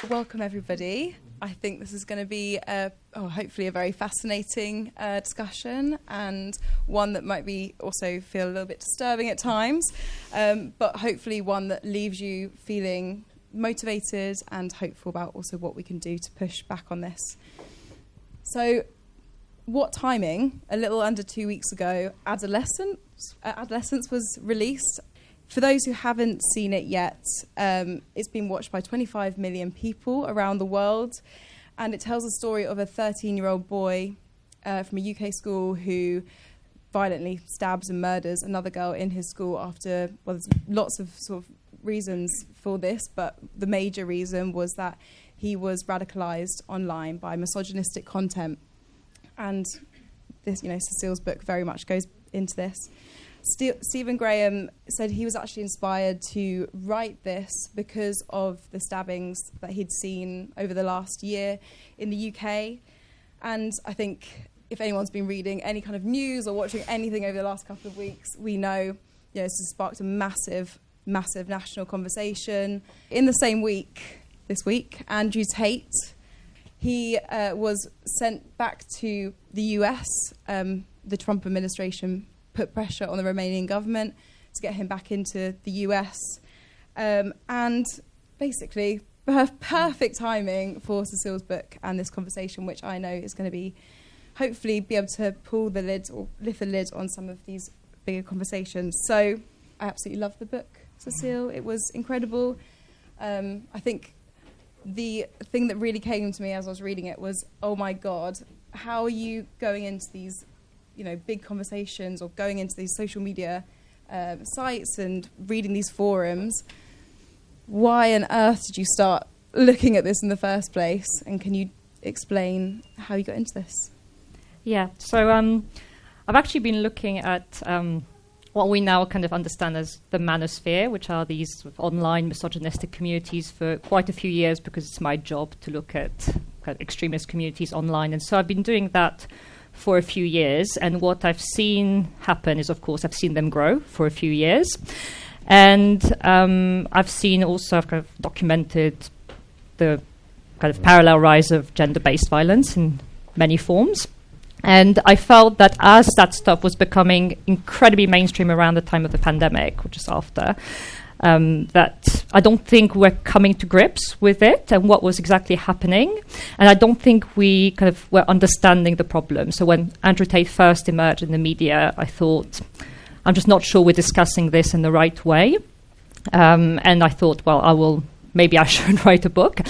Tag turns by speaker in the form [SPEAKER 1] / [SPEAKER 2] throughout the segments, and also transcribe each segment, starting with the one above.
[SPEAKER 1] Welcome everybody. I think this is going to be hopefully a very fascinating discussion, and one that might be also feel a little bit disturbing at times, but hopefully one that leaves you feeling motivated and hopeful about also what we can do to push back on this. So what timing? A little under 2 weeks ago, Adolescence was released. For those who haven't seen it yet, it's been watched by 25 million people around the world, and it tells the story of a 13-year-old boy from a UK school who violently stabs and murders another girl in his school after, well, there's lots of sort of reasons for this, but the major reason was that he was radicalised online by misogynistic content. And this, Cecile's book very much goes into this. Stephen Graham said he was actually inspired to write this because of the stabbings that he'd seen over the last year in the UK. And I think if anyone's been reading any kind of news or watching anything over the last couple of weeks, we know this has sparked a massive national conversation. In the same week, this week, Andrew Tate, he was sent back to the US. The Trump administration put pressure on the Romanian government to get him back into the US. And basically, perfect timing for Cecile's book and this conversation, which I know is going to be, hopefully, be able to pull the lid or lift the lid on some of these bigger conversations. So I absolutely love the book, Cecile. It was incredible. I think the thing that really came to me as I was reading it was, oh my God, how are you going into these big conversations or going into these social media sites and reading these forums? Why on earth did you start looking at this in the first place? And can you explain how you got into this?
[SPEAKER 2] Yeah, so I've actually been looking at what we now kind of understand as the manosphere, which are these sort of online misogynistic communities, for quite a few years, because it's my job to look at kind of extremist communities online. And so I've been doing that for a few years, and what I've seen happen is, of course, I've seen them grow for a few years, and I've kind of documented the kind of parallel rise of gender-based violence in many forms. And I felt that as that stuff was becoming incredibly mainstream around the time of the pandemic, which is after, that I don't think we're coming to grips with it and what was exactly happening. And I don't think we kind of were understanding the problem. So when Andrew Tate first emerged in the media, I thought, I'm just not sure we're discussing this in the right way. And I thought, well, maybe I should write a book.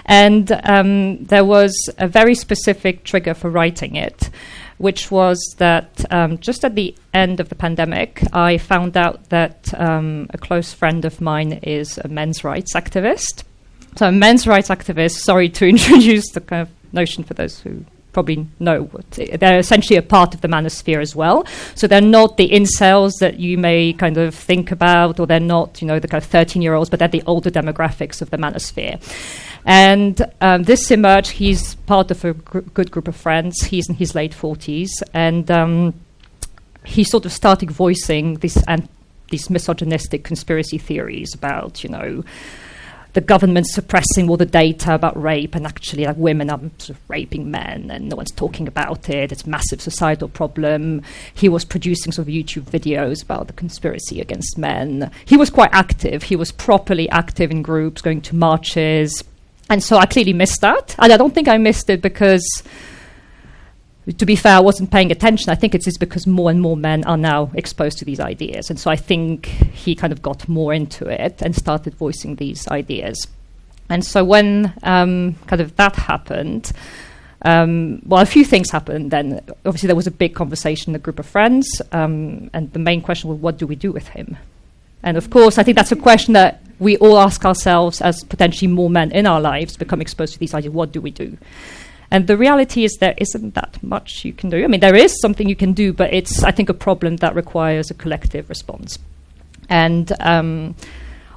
[SPEAKER 2] And there was a very specific trigger for writing it, which was that just at the end of the pandemic, I found out that a close friend of mine is a men's rights activist. So a men's rights activist, sorry to introduce the kind of notion for those who probably know, they're essentially a part of the manosphere as well. So they're not the incels that you may kind of think about, or they're not, the kind of 13-year-olds, but they're the older demographics of the manosphere. And this emerged. He's part of a good group of friends. He's in his late 40s, and he sort of started voicing these misogynistic conspiracy theories about, the government suppressing all the data about rape, and actually women are sort of raping men and no one's talking about it. It's a massive societal problem. He was producing sort of YouTube videos about the conspiracy against men. He was quite active. He was properly active in groups, going to marches. And so I clearly missed that. And I don't think I missed it because, to be fair, I wasn't paying attention. I think it's just because more and more men are now exposed to these ideas. And so I think he kind of got more into it and started voicing these ideas. And so when kind of that happened, a few things happened then. Obviously, there was a big conversation in a group of friends. And the main question was, what do we do with him? And of course, I think that's a question that we all ask ourselves as potentially more men in our lives become exposed to these ideas. What do we do? And the reality is there isn't that much you can do. I mean, there is something you can do, but it's, I think, a problem that requires a collective response. And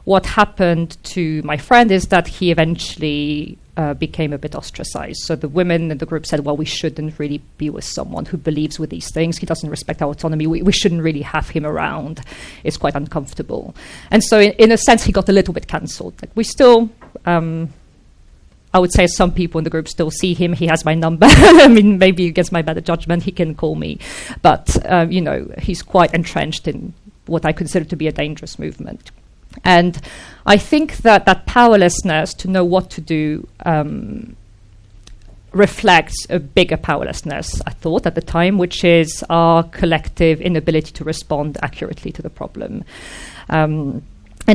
[SPEAKER 2] what happened to my friend is that he eventually became a bit ostracized. So the women in the group said, well, we shouldn't really be with someone who believes with these things. He doesn't respect our autonomy. We shouldn't really have him around. It's quite uncomfortable. And so in a sense, he got a little bit cancelled. Like, we still, I would say some people in the group still see him. He has my number. I mean, maybe against my better judgment, he can call me. But, he's quite entrenched in what I consider to be a dangerous movement. And I think that powerlessness to know what to do reflects a bigger powerlessness, I thought, at the time, which is our collective inability to respond accurately to the problem and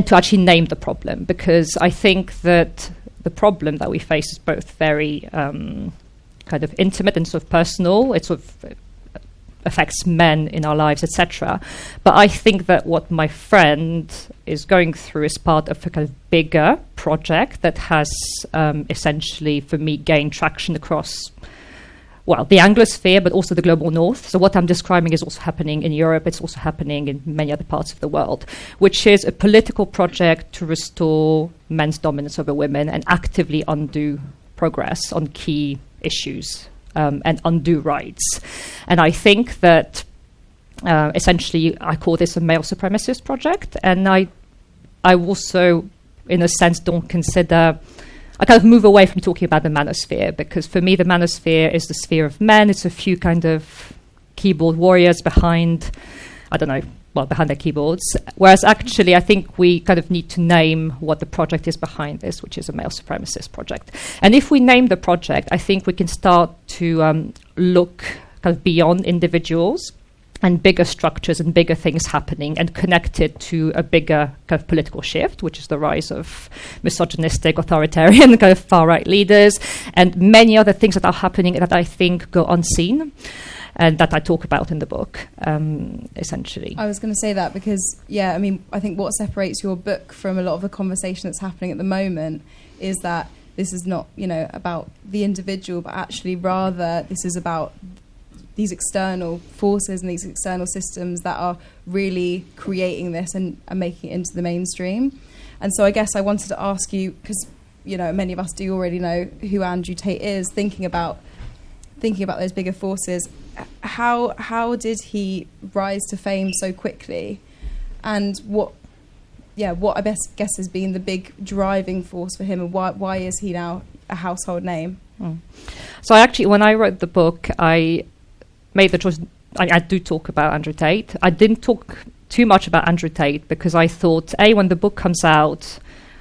[SPEAKER 2] to actually name the problem. Because I think that the problem that we face is both very kind of intimate and sort of personal. It sort of affects men in our lives, etc. But I think that what my friend is going through is part of a kind of bigger project that has essentially, for me, gained traction across, well, the Anglosphere, but also the global north. So what I'm describing is also happening in Europe. It's also happening in many other parts of the world, which is a political project to restore men's dominance over women and actively undo progress on key issues. And undo rights. And I think that essentially I call this a male supremacist project. And I also, in a sense, don't consider, I kind of move away from talking about the manosphere, because for me the manosphere is the sphere of men. It's a few kind of keyboard warriors behind, behind their keyboards. Whereas actually I think we kind of need to name what the project is behind this, which is a male supremacist project. And if we name the project, I think we can start to look kind of beyond individuals and bigger structures and bigger things happening and connect it to a bigger kind of political shift, which is the rise of misogynistic, authoritarian kind of far-right leaders and many other things that are happening that I think go unseen. And that I talk about in the book, essentially.
[SPEAKER 1] I was going to say that because, I think what separates your book from a lot of the conversation that's happening at the moment is that this is not, about the individual, but actually rather this is about these external forces and these external systems that are really creating this and making it into the mainstream. And so I guess I wanted to ask you, because, many of us do already know who Andrew Tate is, thinking about those bigger forces. How did he rise to fame so quickly, and what I guess has been the big driving force for him, and why is he now a household name?
[SPEAKER 2] So when I wrote the book, I made the choice. I do talk about Andrew Tate. I didn't talk too much about Andrew Tate because I thought, when the book comes out,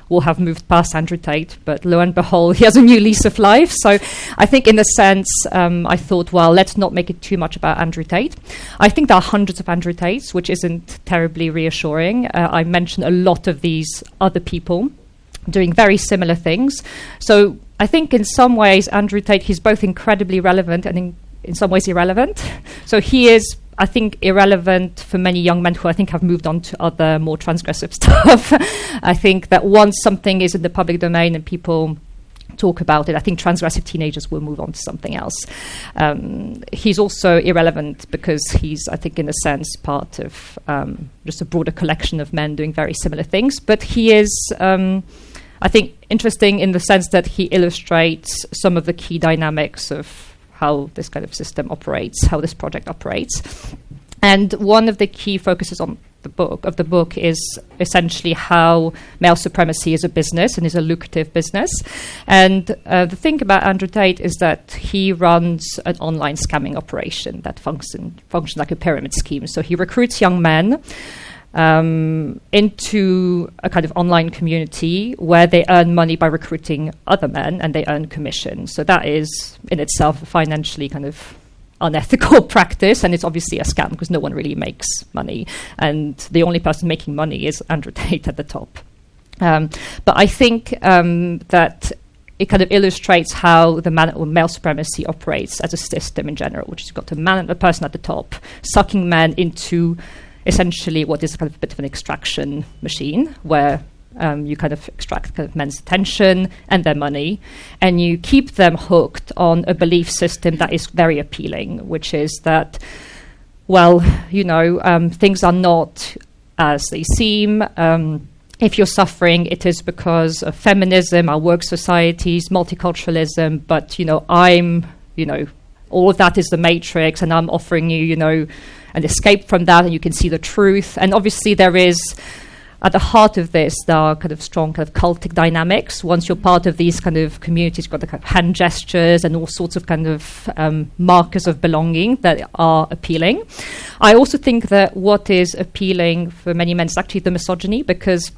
[SPEAKER 2] will have moved past Andrew Tate, but lo and behold, he has a new lease of life. So I think in a sense, I thought, well, let's not make it too much about Andrew Tate. I think there are hundreds of Andrew Tates, which isn't terribly reassuring. I mentioned a lot of these other people doing very similar things. So I think in some ways, Andrew Tate, he's both incredibly relevant and in some ways irrelevant. So he is, I think, irrelevant for many young men who I think have moved on to other more transgressive stuff. I think that once something is in the public domain and people talk about it, I think transgressive teenagers will move on to something else. He's also irrelevant because he's, I think, in a sense, part of just a broader collection of men doing very similar things. But he is, I think, interesting in the sense that he illustrates some of the key dynamics of how this kind of system operates, how this project operates. And one of the key focuses on the book is essentially how male supremacy is a business and is a lucrative business. And the thing about Andrew Tate is that he runs an online scamming operation that functions like a pyramid scheme. So he recruits young men into a kind of online community where they earn money by recruiting other men and they earn commission. So that is in itself a financially kind of unethical practice, and it's obviously a scam because no one really makes money, and the only person making money is Andrew Tate at the top. But I think that it kind of illustrates how the male supremacy operates as a system in general, which has got a person at the top sucking men into essentially what is kind of a bit of an extraction machine where you kind of extract kind of men's attention and their money, and you keep them hooked on a belief system that is very appealing, which is that, well, things are not as they seem. If you're suffering, it is because of feminism, our work societies, multiculturalism, but, all of that is the matrix, and I'm offering you, an escape from that, and you can see the truth. And obviously there is, at the heart of this, there are kind of strong kind of cultic dynamics. Once you're part of these kind of communities, you've got the kind of hand gestures and all sorts of kind of markers of belonging that are appealing. I also think that what is appealing for many men is actually the misogyny, because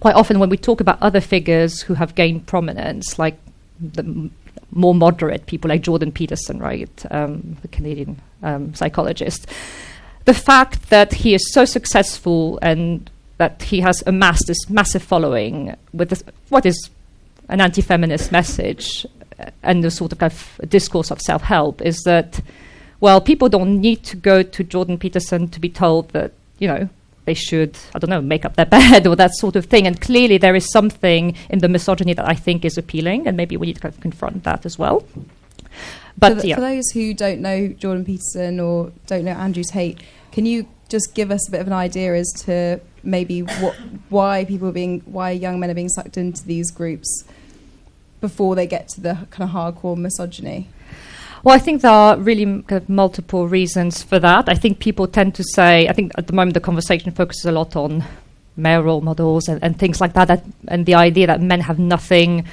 [SPEAKER 2] quite often when we talk about other figures who have gained prominence, like the more moderate people like Jordan Peterson, right, the Canadian psychologist, the fact that he is so successful and that he has amassed this massive following with what is an anti-feminist message and the sort of discourse of self-help is that, well, people don't need to go to Jordan Peterson to be told that, they should, make up their bed or that sort of thing. And clearly there is something in the misogyny that I think is appealing, and maybe we need to kind of confront that as well. But
[SPEAKER 1] for those who don't know Jordan Peterson or don't know Andrew Tate, can you just give us a bit of an idea as to maybe why young men are being sucked into these groups before they get to the kind of hardcore misogyny?
[SPEAKER 2] Well, I think there are really kind of multiple reasons for that. I think people tend to say, I think at the moment the conversation focuses a lot on male role models and things like that, and the idea that men have nothing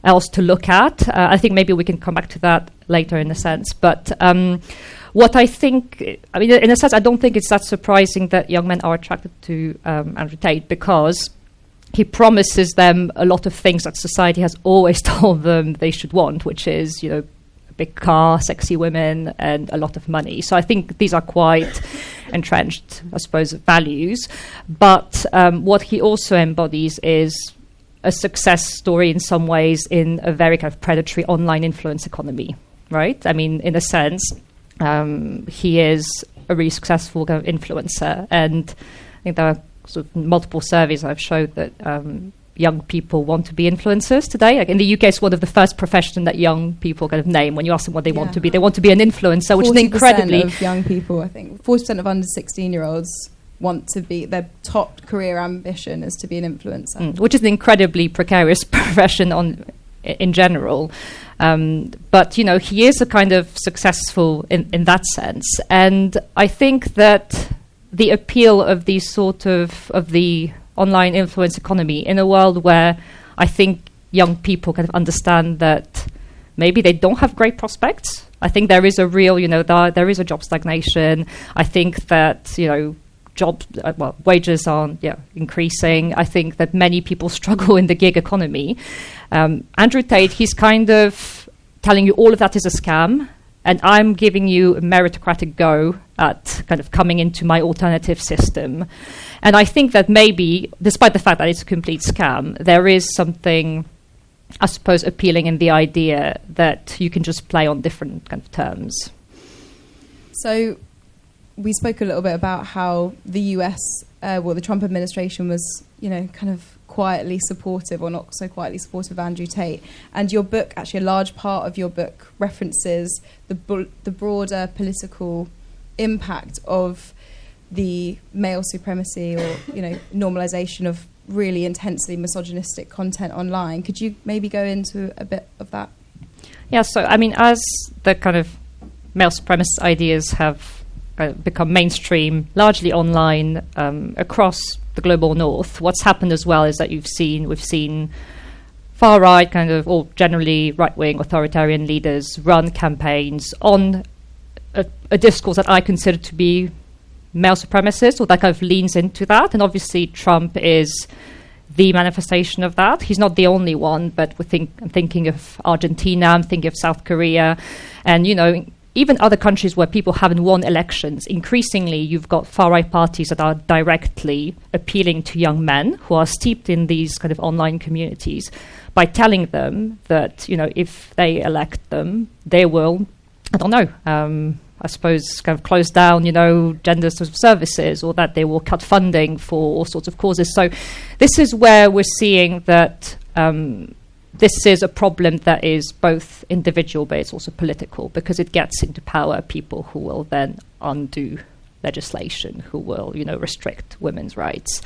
[SPEAKER 2] else to look at. I think maybe we can come back to that later in a sense. But what I think, in a sense, I don't think it's that surprising that young men are attracted to Andrew Tate, because he promises them a lot of things that society has always told them they should want, which is, a big car, sexy women, and a lot of money. So I think these are quite entrenched, I suppose, values. But what he also embodies is a success story in some ways in a very kind of predatory online influence economy, right? In a sense, he is a really successful kind of influencer, and I think there are sort of multiple surveys that have showed that young people want to be influencers today. Like in the UK, it's one of the first professions that young people kind of name when you ask them what they want to be. They want to be an influencer, which is incredibly...
[SPEAKER 1] 40% of young people, I think, 40% of under 16-year-olds want to be, their top career ambition is to be an influencer.
[SPEAKER 2] Which is an incredibly precarious profession in general. But, he is a kind of successful in that sense. And I think that the appeal of these sort of the online influence economy in a world where I think young people kind of understand that maybe they don't have great prospects. I think there is a real, there is a job stagnation. I think that, wages aren't increasing. I think that many people struggle in the gig economy. Andrew Tate, he's kind of telling you all of that is a scam, and I'm giving you a meritocratic go at kind of coming into my alternative system. And I think that maybe, despite the fact that it's a complete scam, there is something, I suppose, appealing in the idea that you can just play on different kind of terms.
[SPEAKER 1] So we spoke a little bit about how the US, the Trump administration was, kind of quietly supportive or not so quietly supportive of Andrew Tate. And your book, actually a large part of your book, references the broader political impact of the male supremacy or, normalization of really intensely misogynistic content online. Could you maybe go into a bit of that?
[SPEAKER 2] Yeah, so, as the kind of male supremacist ideas have become mainstream, largely online, across the global north, what's happened as well is that we've seen far-right kind of, or generally right-wing authoritarian leaders run campaigns on a discourse that I consider to be male supremacist, or that kind of leans into that. And obviously Trump is the manifestation of that. He's not the only one, but I'm thinking of Argentina, I'm thinking of South Korea, and, even other countries where people haven't won elections. Increasingly, you've got far-right parties that are directly appealing to young men who are steeped in these kind of online communities by telling them that, if they elect them, they will, I suppose, kind of close down, gender sort of services, or that they will cut funding for all sorts of causes. So this is where we're seeing that this is a problem that is both individual, but it's also political, because it gets into power people who will then undo legislation, who will, restrict women's rights.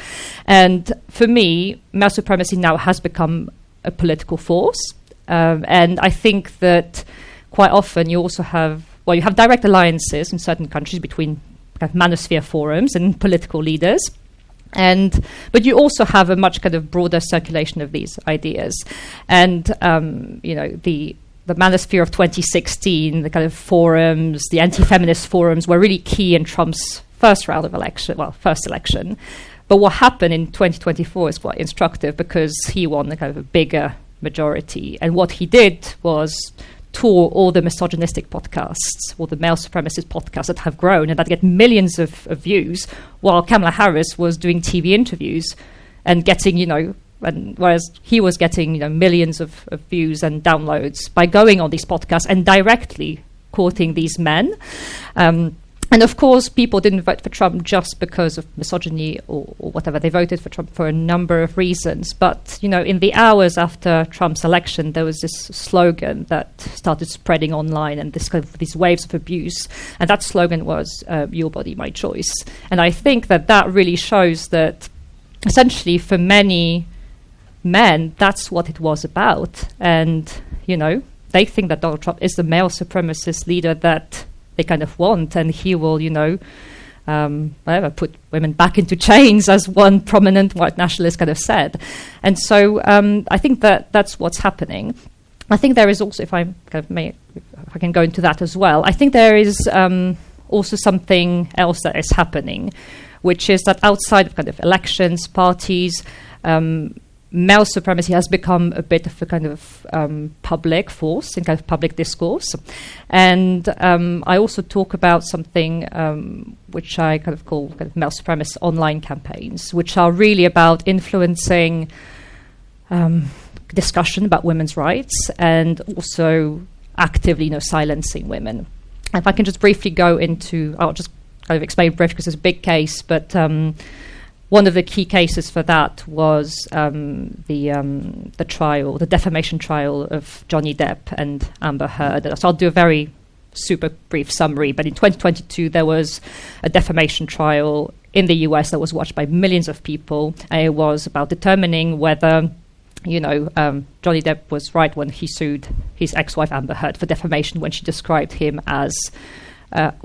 [SPEAKER 2] And for me, male supremacy now has become a political force. And I think that quite often you also have direct alliances in certain countries between kind of manosphere forums and political leaders. But you also have a much kind of broader circulation of these ideas. And, the manosphere of 2016, the kind of forums, the anti-feminist forums were really key in Trump's first election. But what happened in 2024 is quite instructive, because he won a kind of a bigger majority. And what he did was tour all the misogynistic podcasts, or the male supremacist podcasts that have grown and that get millions of views, while Kamala Harris was doing TV interviews and getting, whereas he was getting, millions of views and downloads by going on these podcasts and directly quoting these men. And of course, people didn't vote for Trump just because of misogyny or whatever. They voted for Trump for a number of reasons. But, in the hours after Trump's election, there was this slogan that started spreading online, and these waves of abuse. And that slogan was, "Your body, my choice." And I think that really shows that essentially for many men, that's what it was about. And, they think that Donald Trump is the male supremacist leader that they kind of want, and he will, put women back into chains, as one prominent white nationalist kind of said. And so I think that's what's happening. I think there is also, if I can go into that as well, I think there is also something else that is happening, which is that outside of kind of elections, parties, male supremacy has become a bit of a kind of public force in kind of public discourse. And I also talk about something which I kind of call kind of male supremacist online campaigns, which are really about influencing discussion about women's rights and also actively, silencing women. If I can just briefly go into, I'll just kind of explain briefly because it's a big case, but one of the key cases for that was the trial, the defamation trial of Johnny Depp and Amber Heard. So I'll do a very super brief summary, but in 2022 there was a defamation trial in the US that was watched by millions of people, and it was about determining whether Johnny Depp was right when he sued his ex-wife Amber Heard for defamation when she described him as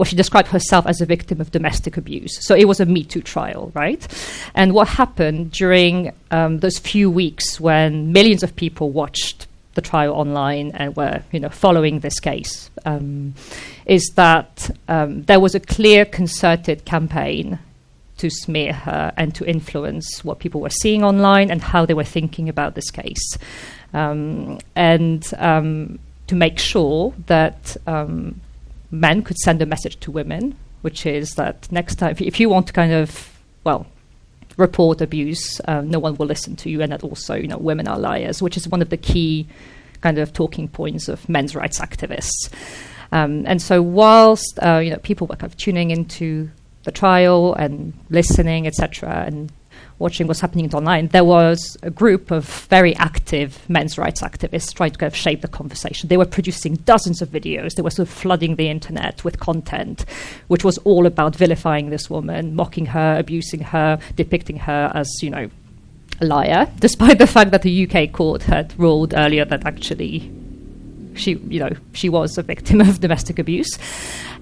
[SPEAKER 2] she described herself as a victim of domestic abuse. So it was a Me Too trial, right? And what happened during those few weeks when millions of people watched the trial online and were, following this case, is that there was a clear concerted campaign to smear her and to influence what people were seeing online and how they were thinking about this case. And to make sure that men could send a message to women, which is that next time, if you want to kind of, report abuse, no one will listen to you, and that also, women are liars, which is one of the key kind of talking points of men's rights activists. And so whilst, people were kind of tuning into the trial and listening, etc., and watching what's happening online, there was a group of very active men's rights activists trying to kind of shape the conversation. They were producing dozens of videos. They were sort of flooding the internet with content, which was all about vilifying this woman, mocking her, abusing her, depicting her as, a liar, despite the fact that the UK court had ruled earlier that actually she was a victim of domestic abuse.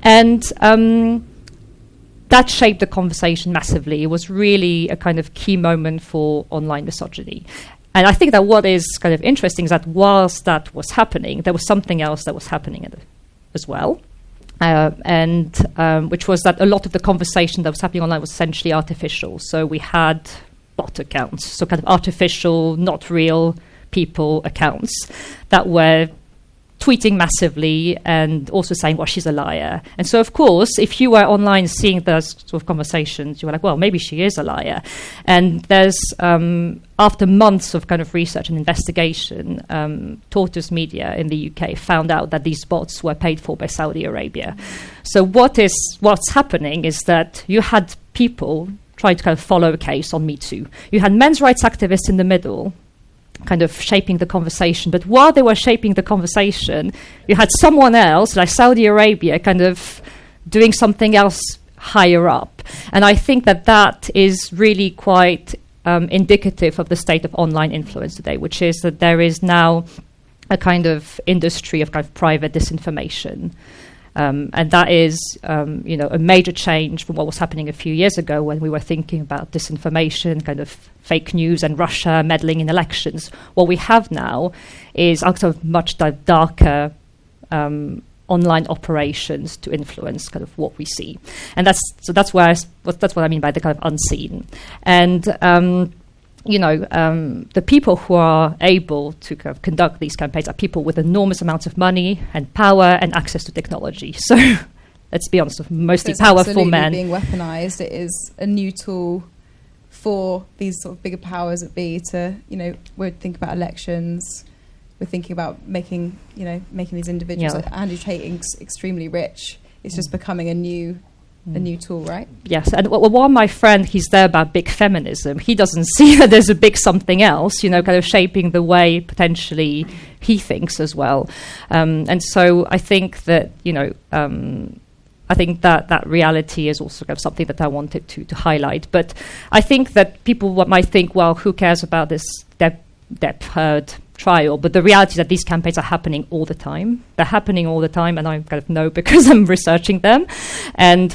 [SPEAKER 2] And that shaped the conversation massively. It was really a kind of key moment for online misogyny. And I think that what is kind of interesting is that whilst that was happening, there was something else that was happening as well. Which was that a lot of the conversation that was happening online was essentially artificial. So we had bot accounts, so kind of artificial, not real people accounts that were tweeting massively and also saying, well, she's a liar. And so, of course, if you were online seeing those sort of conversations, you were like, well, maybe she is a liar. And there's, after months of kind of research and investigation, Tortoise Media in the UK found out that these bots were paid for by Saudi Arabia. So what's happening is that you had people trying to kind of follow a case on Me Too. You had men's rights activists in the middle, kind of shaping the conversation. But while they were shaping the conversation, you had someone else, like Saudi Arabia, kind of doing something else higher up. And I think that is really quite indicative of the state of online influence today, which is that there is now a kind of industry of kind of private disinformation. And that is, a major change from what was happening a few years ago when we were thinking about disinformation, kind of fake news and Russia meddling in elections. What we have now is also much darker online operations to influence kind of what we see, and that's what I mean by the kind of unseen. And the people who are able to kind of conduct these campaigns are people with enormous amounts of money and power and access to technology. So let's be honest, mostly powerful men.
[SPEAKER 1] Being weaponized, it is a new tool for these sort of bigger powers that be to, we're thinking about elections. We're thinking about making these individuals like Andrew Tate extremely rich. It's just becoming a new tool, right?
[SPEAKER 2] Yes, and while my friend, he's there about big feminism, he doesn't see that there's a big something else, kind of shaping the way potentially he thinks as well. And so I think that, I think that reality is also kind of something that I wanted to highlight. But I think that people might think, well, who cares about this Depp heard trial? But the reality is that these campaigns are happening all the time. They're happening all the time, and I kind of know because I'm researching them. And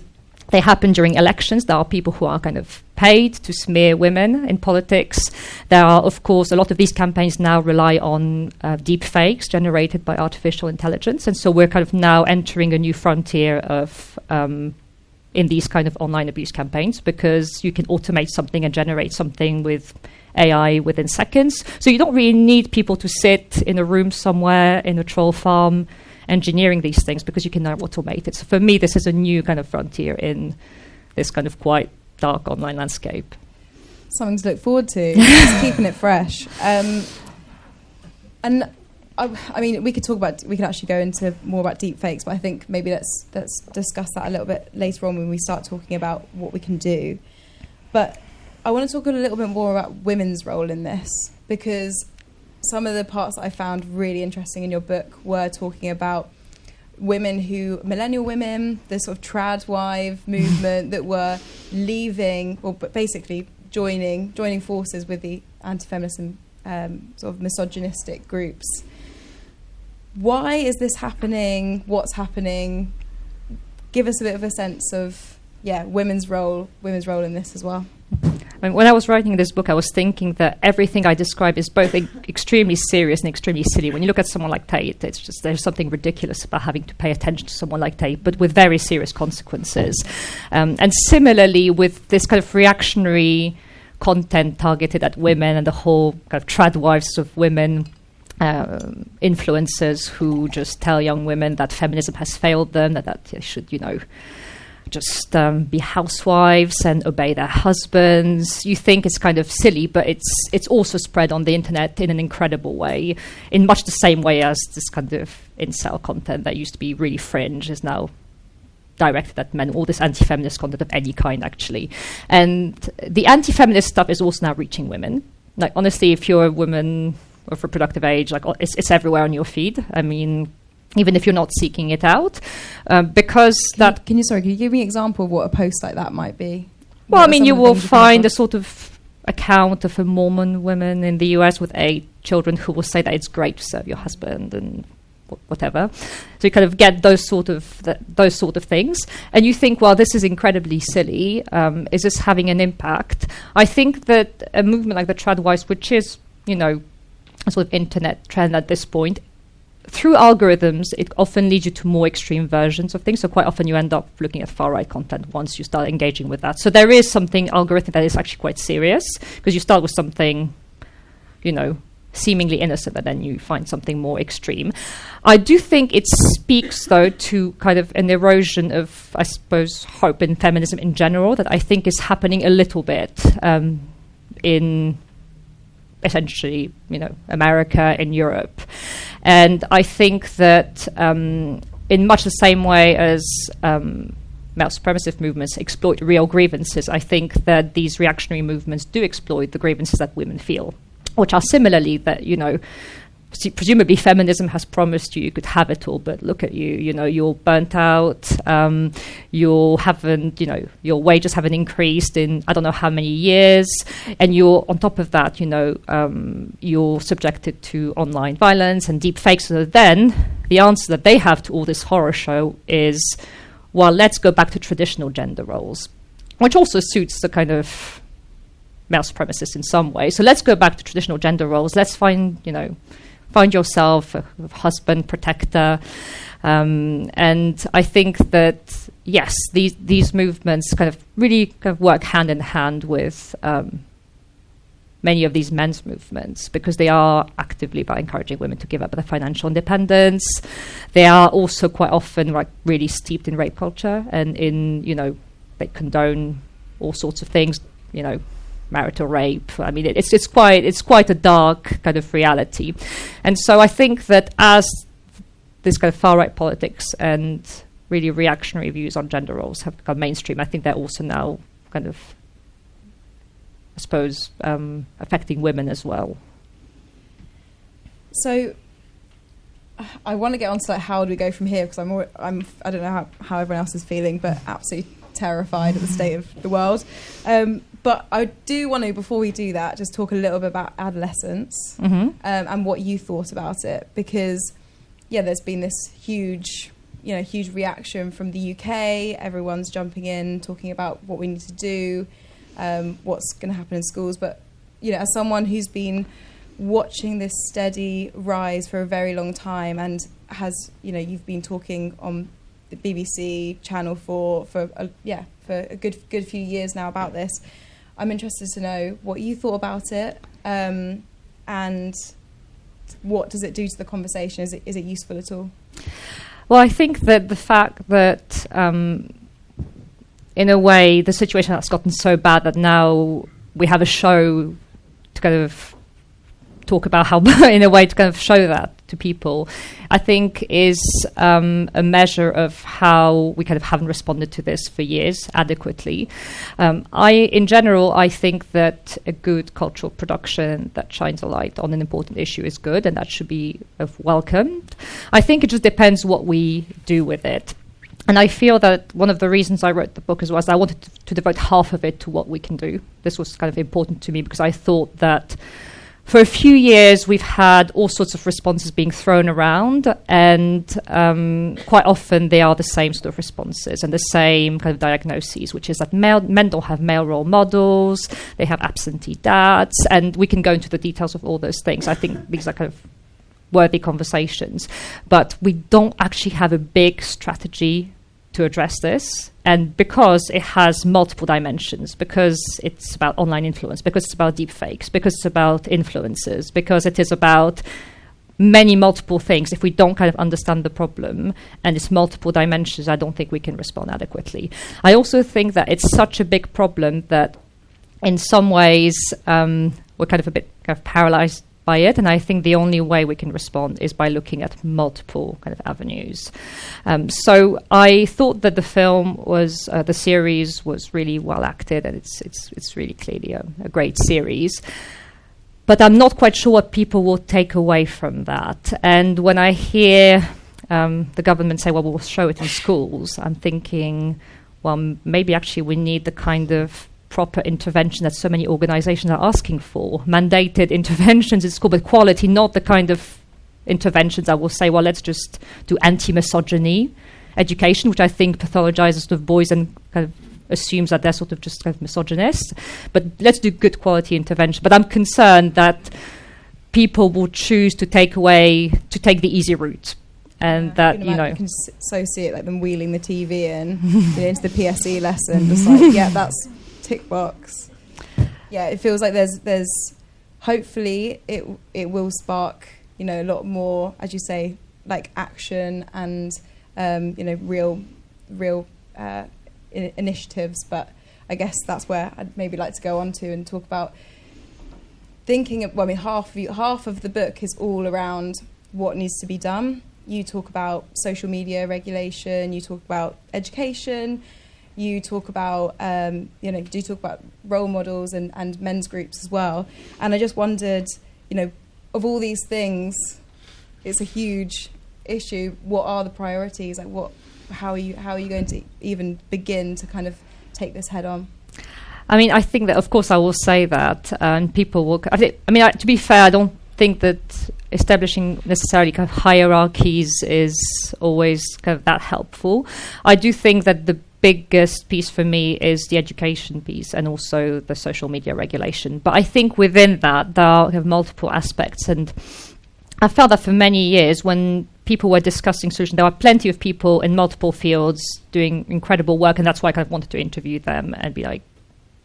[SPEAKER 2] they happen during elections. There are people who are kind of paid to smear women in politics. There are, of course, a lot of these campaigns now rely on deep fakes generated by artificial intelligence. And so we're kind of now entering a new frontier of in these kind of online abuse campaigns, because you can automate something and generate something with AI within seconds. So you don't really need people to sit in a room somewhere in a troll farm engineering these things, because you can now automate it. So for me, this is a new kind of frontier in this kind of quite dark online landscape.
[SPEAKER 1] Something to look forward to. Just keeping it fresh. And I mean, we could actually go into more about deep fakes, but I think maybe let's discuss that a little bit later on when we start talking about what we can do. But I want to talk a little bit more about women's role in this, because some of the parts that I found really interesting in your book were talking about millennial women, the sort of trad wife movement that were leaving, or basically joining forces with the anti-feminist and sort of misogynistic groups. Why is this happening? What's happening? Give us a bit of a sense of women's role in this as well.
[SPEAKER 2] I mean, when I was writing this book, I was thinking that everything I describe is both extremely serious and extremely silly. When you look at someone like Tate, it's just there's something ridiculous about having to pay attention to someone like Tate, but with very serious consequences. And similarly, with this kind of reactionary content targeted at women and the whole kind of trad wives of women, influencers who just tell young women that feminism has failed them, that they should, just be housewives and obey their husbands. You think it's kind of silly, but it's also spread on the internet in an incredible way, in much the same way as this kind of incel content that used to be really fringe is now directed at men, all this anti-feminist content of any kind, actually. And the anti-feminist stuff is also now reaching women. Like, honestly, if you're a woman of reproductive age, like it's everywhere on your feed. I mean, even if you're not seeking it out, because
[SPEAKER 1] Can you give me an example of what a post like that might be?
[SPEAKER 2] Well, I mean, you will find a sort of account of a Mormon woman in the US with 8 children who will say that it's great to serve your husband and whatever. So you kind of get those sort of things, and you think, well, this is incredibly silly. Is this having an impact? I think that a movement like the Tradwives, which is, a sort of internet trend at this point, through algorithms, it often leads you to more extreme versions of things. So quite often you end up looking at far-right content once you start engaging with that. So there is something algorithmic that is actually quite serious, because you start with something, seemingly innocent, and then you find something more extreme. I do think it speaks, though, to kind of an erosion of, I suppose, hope in feminism in general, that I think is happening a little bit in essentially, America and Europe. And I think that in much the same way as male supremacist movements exploit real grievances, I think that these reactionary movements do exploit the grievances that women feel, which are similarly that, presumably feminism has promised you could have it all, but look at you, you're burnt out, you haven't, your wages haven't increased in I don't know how many years, and you're on top of that, you're subjected to online violence and deep fakes. So then the answer that they have to all this horror show is, well, let's go back to traditional gender roles, which also suits the kind of male supremacists in some way. So let's go back to traditional gender roles. Let's find yourself a husband, protector. And I think that, yes, these movements kind of really work hand in hand with many of these men's movements, because they are actively about encouraging women to give up their financial independence. They are also quite often really steeped in rape culture and in, they condone all sorts of things, marital rape. I mean, it's quite a dark kind of reality. And so I think that as this kind of far-right politics and really reactionary views on gender roles have become mainstream, I think they're also now kind of, I suppose, affecting women as well.
[SPEAKER 1] So I want to get on to how do we go from here, because I don't know how everyone else is feeling, but absolutely terrified at the state of the world. But I do want to, before we do that, just talk a little bit about adolescence and what you thought about it, because there's been this huge reaction from the UK. Everyone's jumping in, talking about what we need to do, what's going to happen in schools. But as someone who's been watching this steady rise for a very long time, and has you've been talking on the BBC, Channel 4 for a good few years now about this. I'm interested to know what you thought about it, and what does it do to the conversation? Is it useful at all?
[SPEAKER 2] Well, I think that the fact that, in a way, the situation has gotten so bad that now we have a show to kind of talk about how, in a way, to kind of show that to people, I think is a measure of how we kind of haven't responded to this for years adequately. In general, I think that a good cultural production that shines a light on an important issue is good, and that should be welcomed. I think it just depends what we do with it. And I feel that one of the reasons I wrote the book was I wanted to devote half of it to what we can do. This was kind of important to me, because I thought that for a few years, we've had all sorts of responses being thrown around, and quite often they are the same sort of responses and the same kind of diagnoses, which is that men don't have male role models, they have absentee dads, and we can go into the details of all those things. I think these are kind of worthy conversations, but we don't actually have a big strategy to address this. And because it has multiple dimensions, because it's about online influence, because it's about deep fakes, because it's about influencers, because it is about multiple things, if we don't kind of understand the problem and its multiple dimensions, I don't think we can respond adequately. I also think that it's such a big problem that in some ways we're kind of a bit kind of paralyzed by it, and I think the only way we can respond is by looking at multiple kind of avenues. So I thought that the film was, the series was really well acted, and it's really clearly a great series. But I'm not quite sure what people will take away from that. And when I hear the government say, well, we'll show it in schools, I'm thinking, well, maybe actually we need the kind of proper intervention that so many organizations are asking for, mandated interventions in school, but quality, not the kind of interventions that will say, well, let's just do anti-misogyny education, which I think pathologizes sort of boys and kind of assumes that they're sort of just kind of misogynists. But let's do good quality intervention. But I'm concerned that people will choose to take the easy route. And that,
[SPEAKER 1] you can so see it, like them wheeling the TV in into the PSE lesson, just like, that's tick box. It feels like there's hopefully it will spark a lot more, as you say, like action and real initiatives. But I guess that's where I'd maybe like to go on to and talk about thinking of, half of the book is all around what needs to be done. You talk about social media regulation, you talk about education, you talk about role models and men's groups as well. And I just wondered, of all these things, it's a huge issue. What are the priorities? Like, how are you going to even begin to kind of take this head on?
[SPEAKER 2] I mean, I think that, of course, I will say that, and people will. To be fair, I don't think that establishing necessarily kind of hierarchies is always kind of that helpful. I do think that the biggest piece for me is the education piece and also the social media regulation. But I think within that, there are multiple aspects. And I felt that for many years, when people were discussing solutions, there were plenty of people in multiple fields doing incredible work. And that's why I kind of wanted to interview them and be like,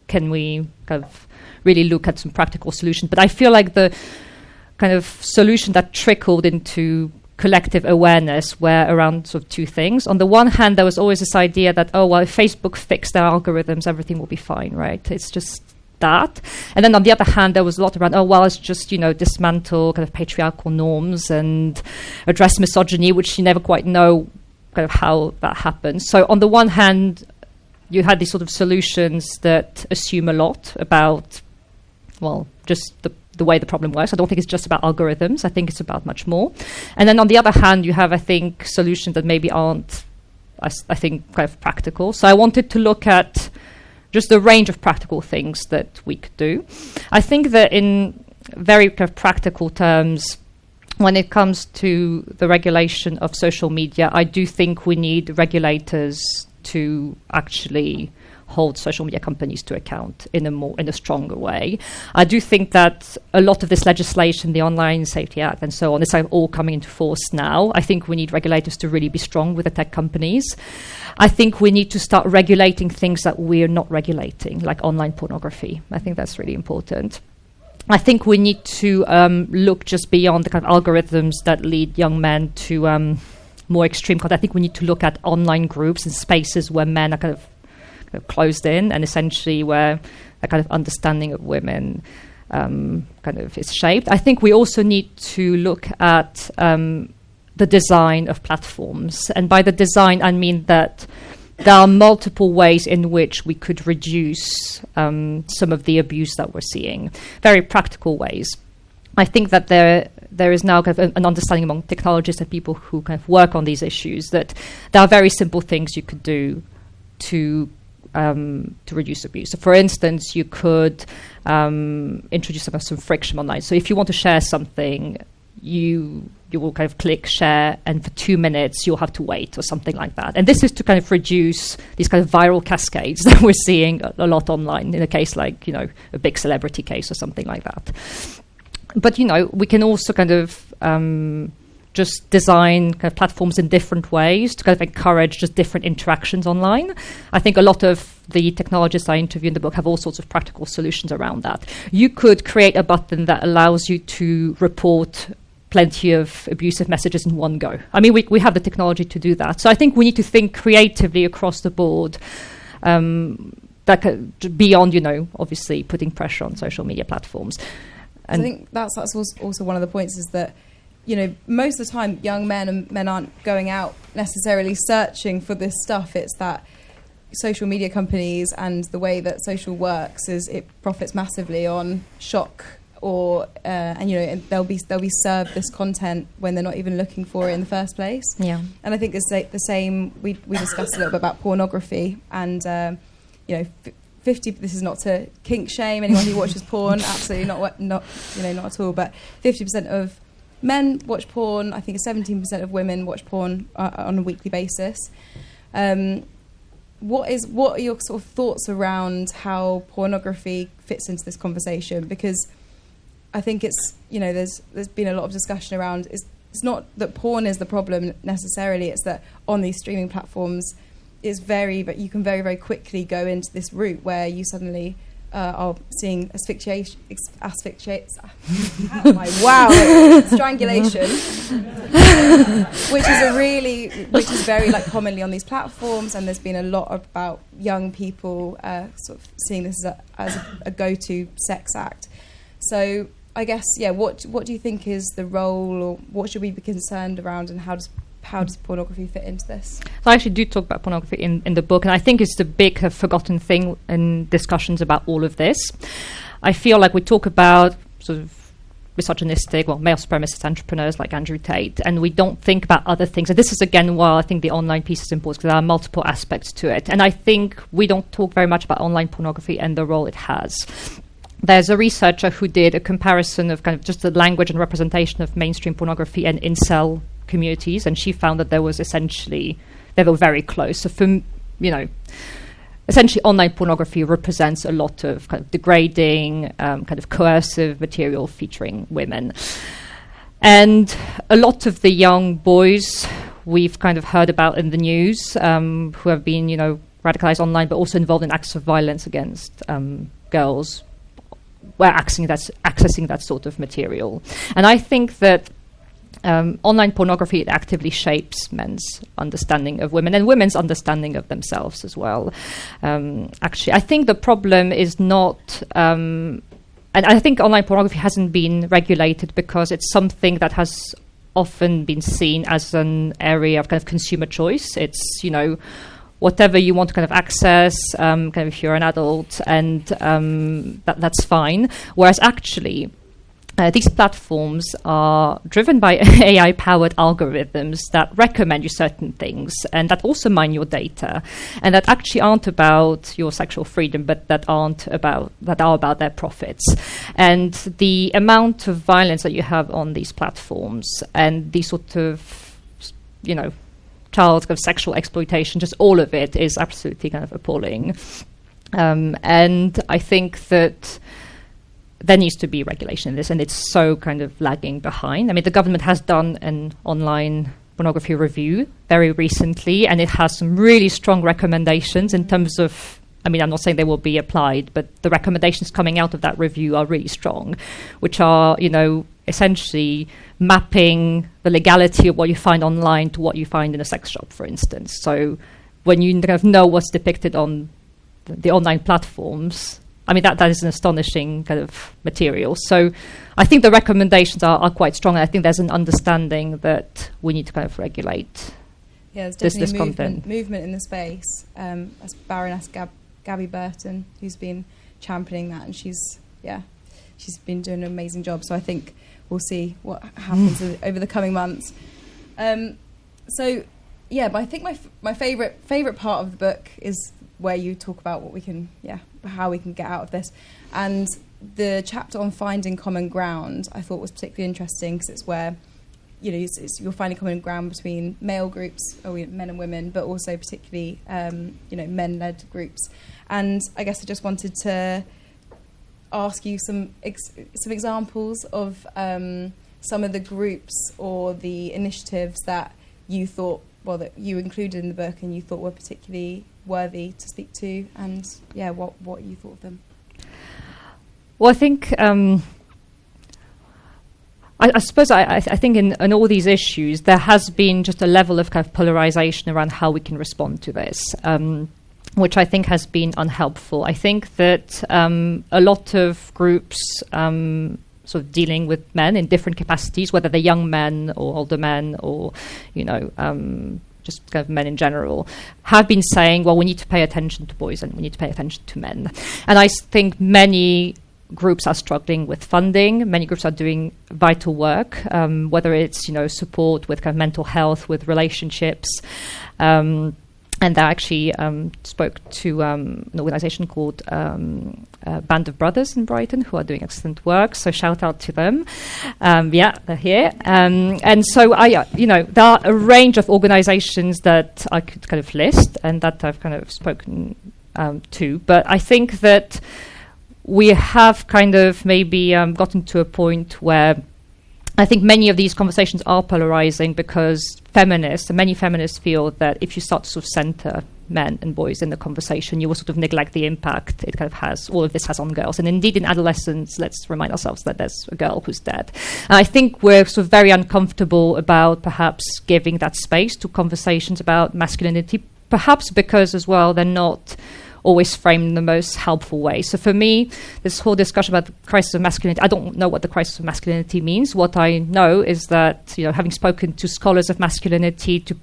[SPEAKER 2] can we kind of really look at some practical solutions? But I feel like the kind of solution that trickled into collective awareness were around sort of two things. On the one hand, there was always this idea that, oh, well, if Facebook fixed their algorithms, everything will be fine, right? It's just that. And then on the other hand, there was a lot around, oh, well, it's just, dismantle kind of patriarchal norms and address misogyny, which you never quite know kind of how that happens. So on the one hand, you had these sort of solutions that assume a lot about, well, just the way the problem works. I don't think it's just about algorithms. I think it's about much more. And then on the other hand, you have, I think, solutions that maybe aren't, I think, kind of practical. So I wanted to look at just the range of practical things that we could do. I think that in very kind of practical terms, when it comes to the regulation of social media, I do think we need regulators to actually hold social media companies to account in a stronger way. I do think that a lot of this legislation, the Online Safety Act and so on, is all coming into force now. I think we need regulators to really be strong with the tech companies. I think we need to start regulating things that we're not regulating, like online pornography. I think that's really important. I think we need to look just beyond the kind of algorithms that lead young men to more extreme content. I think we need to look at online groups and spaces where men are kind of closed in, and essentially where a kind of understanding of women kind of is shaped. I think we also need to look at the design of platforms. And by the design, I mean that there are multiple ways in which we could reduce some of the abuse that we're seeing, very practical ways. I think that there is now kind of an understanding among technologists and people who kind of work on these issues that there are very simple things you could do to reduce abuse. So, for instance, you could introduce some friction online. So, if you want to share something, you will kind of click share, and for 2 minutes you'll have to wait or something like that. And this is to kind of reduce these kind of viral cascades that we're seeing a lot online in a case like, a big celebrity case or something like that. But, we can also kind of just design kind of platforms in different ways to kind of encourage just different interactions online. I think a lot of the technologists I interview in the book have all sorts of practical solutions around that. You could create a button that allows you to report plenty of abusive messages in one go. I mean, we have the technology to do that. So I think we need to think creatively across the board beyond, obviously putting pressure on social media platforms.
[SPEAKER 1] And I think that's also one of the points is that, most of the time young men and men aren't going out necessarily searching for this stuff. It's that social media companies and the way that social works is it profits massively on shock or and they'll be served this content when they're not even looking for it in the first place.
[SPEAKER 2] Yeah.
[SPEAKER 1] And I think it's the same. We discussed a little bit about pornography and 50. This is not to kink shame anyone who watches porn. Absolutely not at all. But 50% of men watch porn. I think 17% of women watch porn on a weekly basis. What are your sort of thoughts around how pornography fits into this conversation? Because I think it's there's been a lot of discussion around it's not that porn is the problem necessarily. It's that on these streaming platforms but you can very, very quickly go into this route where you suddenly are seeing strangulation, which is very commonly on these platforms, and there's been a lot about young people sort of seeing this as a go-to sex act. So I guess, what do you think is the role, or what should we be concerned around, and how does pornography fit into this?
[SPEAKER 2] So I actually do talk about pornography in the book, and I think it's the big forgotten thing in discussions about all of this. I feel like we talk about sort of misogynistic, male supremacist entrepreneurs like Andrew Tate, and we don't think about other things. And this is, again, why I think the online piece is important, because there are multiple aspects to it. And I think we don't talk very much about online pornography and the role it has. There's a researcher who did a comparison of kind of just the language and representation of mainstream pornography and incel communities, and she found that they were very close. So essentially online pornography represents a lot of kind of degrading, kind of coercive material featuring women. And a lot of the young boys we've kind of heard about in the news who have been, radicalized online, but also involved in acts of violence against girls, were accessing that sort of material. And I think that online pornography actively shapes men's understanding of women and women's understanding of themselves as well. Actually, I think the problem is not... and I think online pornography hasn't been regulated because it's something that has often been seen as an area of kind of consumer choice. It's, whatever you want to kind of access, kind of if you're an adult, and that's fine. Whereas actually, these platforms are driven by AI-powered algorithms that recommend you certain things and that also mine your data, and that actually aren't about your sexual freedom, but that are about their profits. And the amount of violence that you have on these platforms and the sort of, child kind of sexual exploitation, just all of it is absolutely kind of appalling. And I think that there needs to be regulation in this, and it's so kind of lagging behind. I mean, the government has done an online pornography review very recently, and it has some really strong recommendations in terms of, I'm not saying they will be applied, but the recommendations coming out of that review are really strong, which are, essentially mapping the legality of what you find online to what you find in a sex shop, for instance. So when you kind of know what's depicted on the online platforms, that is an astonishing kind of material. So I think the recommendations are quite strong, and I think there's an understanding that we need to kind of regulate
[SPEAKER 1] there's
[SPEAKER 2] this
[SPEAKER 1] definitely movement in the space. As Baroness Gabby Burton, who's been championing that, and she's been doing an amazing job. So I think we'll see what happens over the coming months. But I think my favourite part of the book is where you talk about how we can get out of this. And the chapter on finding common ground I thought was particularly interesting, because it's where you're finding common ground between male groups, men and women, but also particularly men-led groups. And I guess I just wanted to ask you some examples of some of the groups or the initiatives that you thought, that you included in the book and you thought were particularly worthy to speak to, and what you thought of them.
[SPEAKER 2] Well, I think I suppose I think in all these issues there has been just a level of kind of polarization around how we can respond to this, which I think has been unhelpful. I think that a lot of groups sort of dealing with men in different capacities, whether they're young men or older men or, just kind of men in general, have been saying, well, we need to pay attention to boys and we need to pay attention to men. And I think many groups are struggling with funding. Many groups are doing vital work, whether it's, support with kind of mental health, with relationships. And I actually spoke to an organisation called Band of Brothers in Brighton, who are doing excellent work. So shout out to them. They're here. And so there are a range of organisations that I could kind of list and that I've kind of spoken to. But I think that we have kind of maybe gotten to a point where I think many of these conversations are polarizing, because many feminists feel that if you start to sort of center men and boys in the conversation, you will sort of neglect the impact all of this has on girls. And indeed, in adolescence, let's remind ourselves that there's a girl who's dead. And I think we're sort of very uncomfortable about perhaps giving that space to conversations about masculinity, perhaps because as well they're not always framed in the most helpful way. So for me, this whole discussion about the crisis of masculinity, I don't know what the crisis of masculinity means. What I know is that, having spoken to scholars of masculinity, to,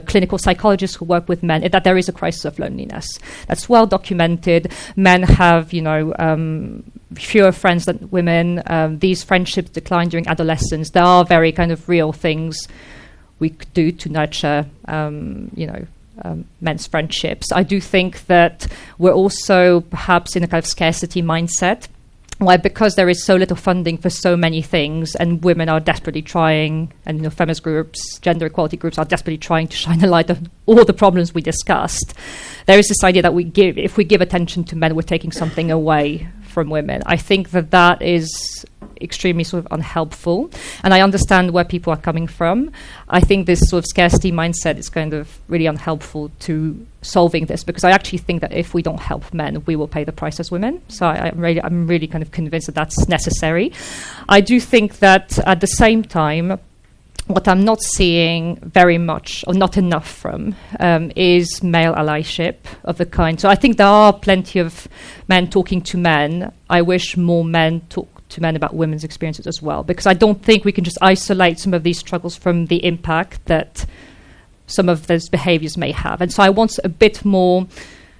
[SPEAKER 2] clinical psychologists who work with men, that there is a crisis of loneliness. That's well documented. Men have, fewer friends than women. These friendships decline during adolescence. There are very kind of real things we could do to nurture, men's friendships. I do think that we're also perhaps in a kind of scarcity mindset, why because there is so little funding for so many things and women are desperately trying, and feminist groups, gender equality groups are desperately trying to shine a light on all the problems we discussed, there is this idea that if we give attention to men, we're taking something away from women. I think that is extremely sort of unhelpful, and I understand where people are coming from. I think this sort of scarcity mindset is kind of really unhelpful to solving this, because I actually think that if we don't help men, we will pay the price as women. So I'm really kind of convinced that that's necessary. I do think that at the same time, what I'm not seeing very much or not enough from is male allyship of the kind. So I think there are plenty of men talking to men. I wish more men talk to men about women's experiences as well, because I don't think we can just isolate some of these struggles from the impact that some of those behaviors may have. And so I want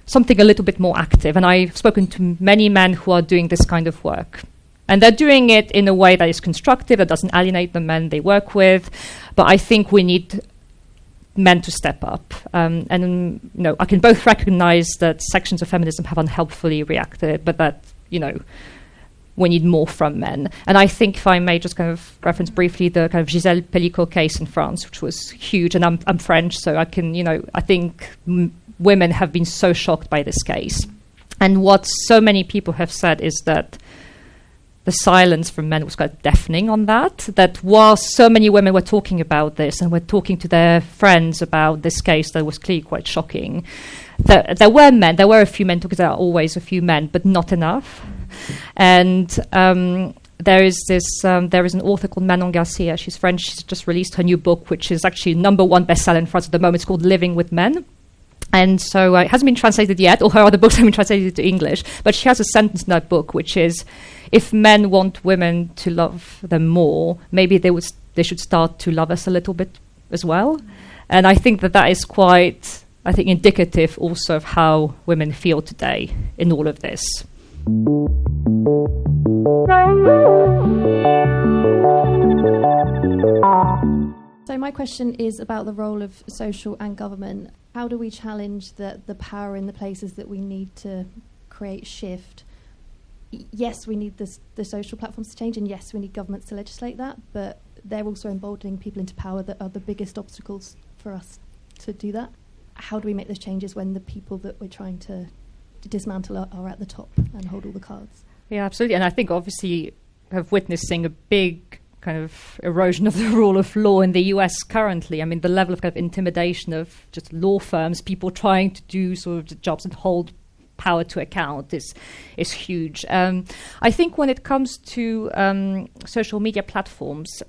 [SPEAKER 2] something a little bit more active. And I've spoken to many men who are doing this kind of work. And they're doing it in a way that is constructive, that doesn't alienate the men they work with. But I think we need men to step up. I can both recognize that sections of feminism have unhelpfully reacted, but that, we need more from men. And I think, if I may just kind of reference briefly the kind of Gisèle Pellicot case in France, which was huge, and I'm French, so I can, I think women have been so shocked by this case. And what so many people have said is that the silence from men was quite deafening on that while so many women were talking about this and were talking to their friends about this case that was clearly quite shocking, there were a few men, because there are always a few men, but not enough. And there is an author called Manon Garcia. She's French. She's just released her new book, which is actually #1 bestseller in France at the moment. It's called Living with Men. And so it hasn't been translated yet, or her other books haven't been translated to English, but she has a sentence in that book, which is, if men want women to love them more, maybe they should start to love us a little bit as well. And I think that is quite, indicative also of how women feel today in all of this.
[SPEAKER 3] So my question is about the role of social and government. How do we challenge the power in the places that we need to create shift? Yes, we need the social platforms to change, and yes, we need governments to legislate that, but they're also emboldening people into power that are the biggest obstacles for us to do that. How do we make those changes when the people that we're trying to dismantle are at the top and hold all the cards?
[SPEAKER 2] Yeah, absolutely. And I think obviously have witnessing a big kind of erosion of the rule of law in the US currently. I mean, the level of kind of intimidation of just law firms, people trying to do sort of the jobs and hold power to account is huge. I think when it comes to social media platforms,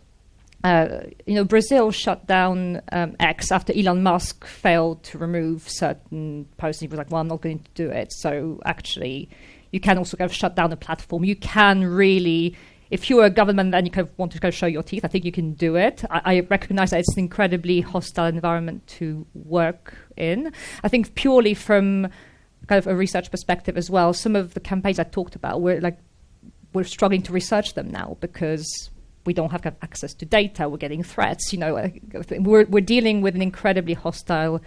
[SPEAKER 2] Brazil shut down X after Elon Musk failed to remove certain posts. He was like, well, I'm not going to do it. So actually, you can also kind of shut down a platform. You can really, if you're a government and you kind of want to kind of show your teeth, I think you can do it. I recognize that it's an incredibly hostile environment to work in. I think purely from kind of a research perspective as well, some of the campaigns I talked about, we're struggling to research them now because we don't have access to data. We're getting threats. We're dealing with an incredibly hostile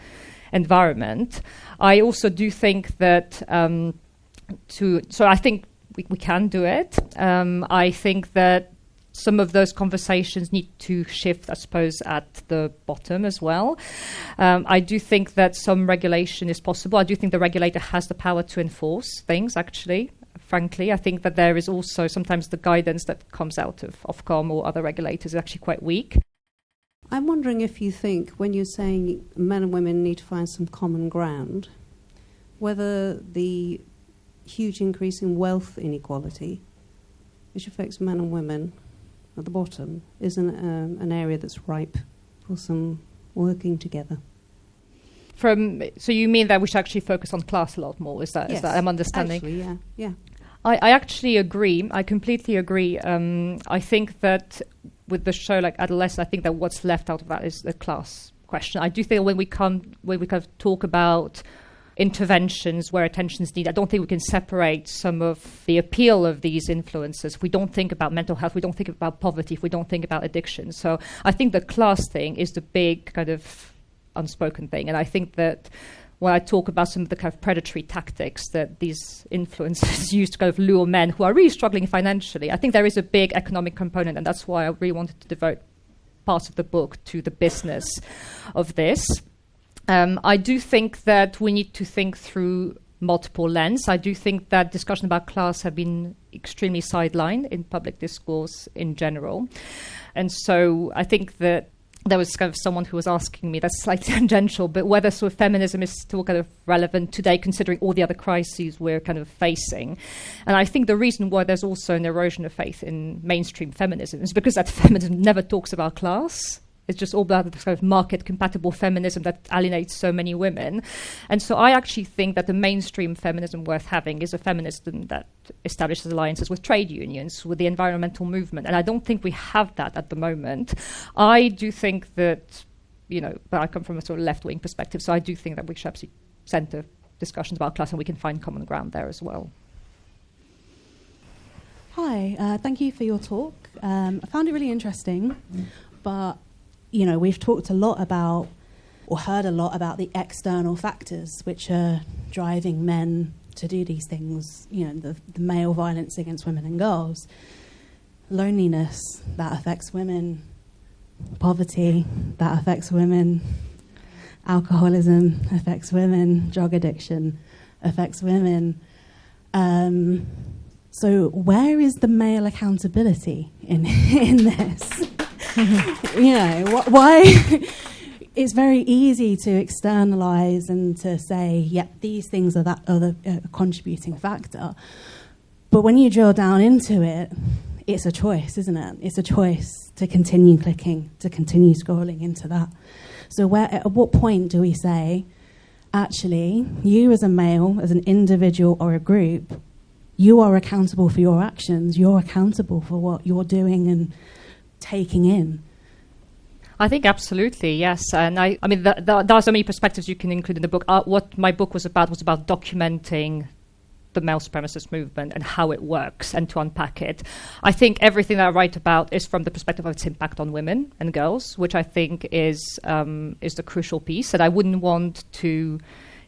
[SPEAKER 2] environment. I also do think that so I think we can do it. I think that some of those conversations need to shift, I suppose, at the bottom as well. I do think that some regulation is possible. I do think the regulator has the power to enforce things, actually. Frankly, I think that there is also sometimes the guidance that comes out of Ofcom or other regulators is actually quite weak.
[SPEAKER 4] I'm wondering if you think, when you're saying men and women need to find some common ground, whether the huge increase in wealth inequality, which affects men and women at the bottom, is an area that's ripe for some working together.
[SPEAKER 2] So you mean that we should actually focus on class a lot more? Is that I'm understanding?
[SPEAKER 4] Actually, yeah.
[SPEAKER 2] I actually agree. I completely agree. I think that with the show like Adolescent, I think that what's left out of that is the class question. I do think when we kind of talk about interventions where attention is needed. I don't think we can separate some of the appeal of these influences. If we don't think about mental health, we don't think about poverty, if we don't think about addiction. So I think the class thing is the big kind of unspoken thing. And I think that when I talk about some of the kind of predatory tactics that these influencers use to kind of lure men who are really struggling financially, I think there is a big economic component, and that's why I really wanted to devote part of the book to the business of this. I do think that we need to think through multiple lenses. I do think that discussion about class have been extremely sidelined in public discourse in general. And so I think that there was kind of someone who was asking me, that's slightly tangential, but whether sort of feminism is still kind of relevant today considering all the other crises we're kind of facing. And I think the reason why there's also an erosion of faith in mainstream feminism is because that feminism never talks about class. It's just all about the kind of market-compatible feminism that alienates so many women. And so I actually think that the mainstream feminism worth having is a feminism that establishes alliances with trade unions, with the environmental movement. And I don't think we have that at the moment. I do think that, but I come from a sort of left-wing perspective, so I do think that we should absolutely centre discussions about class and we can find common ground there as well.
[SPEAKER 5] Hi, thank you for your talk. I found it really interesting, but we've talked a lot about, or heard a lot about the external factors which are driving men to do these things, the male violence against women and girls. Loneliness, that affects women. Poverty, that affects women. Alcoholism affects women. Drug addiction affects women. So where is the male accountability in this? Why it's very easy to externalize and to say, yep, these things are the contributing factor. But when you drill down into it, it's a choice, isn't it? It's a choice to continue clicking, to continue scrolling into that. So at what point do we say, actually, you as a male, as an individual or a group, you are accountable for your actions. You're accountable for what you're doing and taking in.
[SPEAKER 2] I think absolutely, yes. And I mean, there are so many perspectives you can include in the book. What my book was about documenting the male supremacist movement and how it works and to unpack it. I think everything that I write about is from the perspective of its impact on women and girls, which I think is the crucial piece. And I wouldn't want to,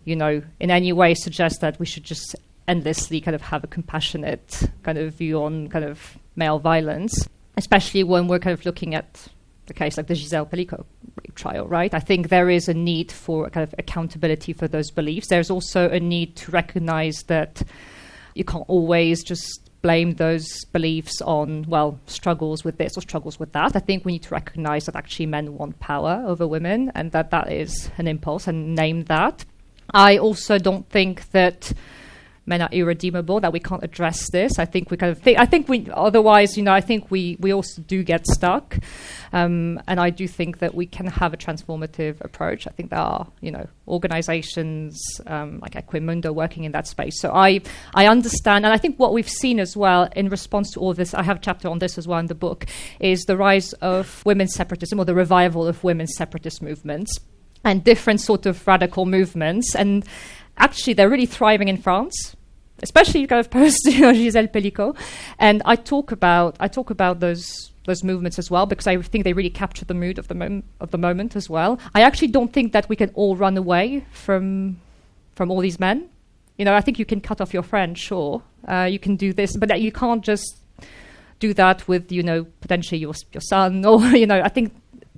[SPEAKER 2] in any way suggest that we should just endlessly kind of have a compassionate kind of view on kind of male violence, especially when we're kind of looking at the case like the Gisèle Pelicot rape trial, right? I think there is a need for a kind of accountability for those beliefs. There's also a need to recognize that you can't always just blame those beliefs on, struggles with this or struggles with that. I think we need to recognize that actually men want power over women and that is an impulse and name that. I also don't think that men are irredeemable, that we can't address this. I think we otherwise, I think we also do get stuck. And I do think that we can have a transformative approach. I think there are, organizations like Equimundo working in that space. So I understand, and I think what we've seen as well in response to all this, I have a chapter on this as well in the book, is the rise of women's separatism or the revival of women's separatist movements and different sort of radical movements. And actually, they're really thriving in France, especially kind of post Gisèle Pelicot. And I talk about those movements as well because I think they really capture the mood of the moment as well. I actually don't think that we can all run away from all these men. I think you can cut off your friend, sure. You can do this, but you can't just do that with potentially your son or I think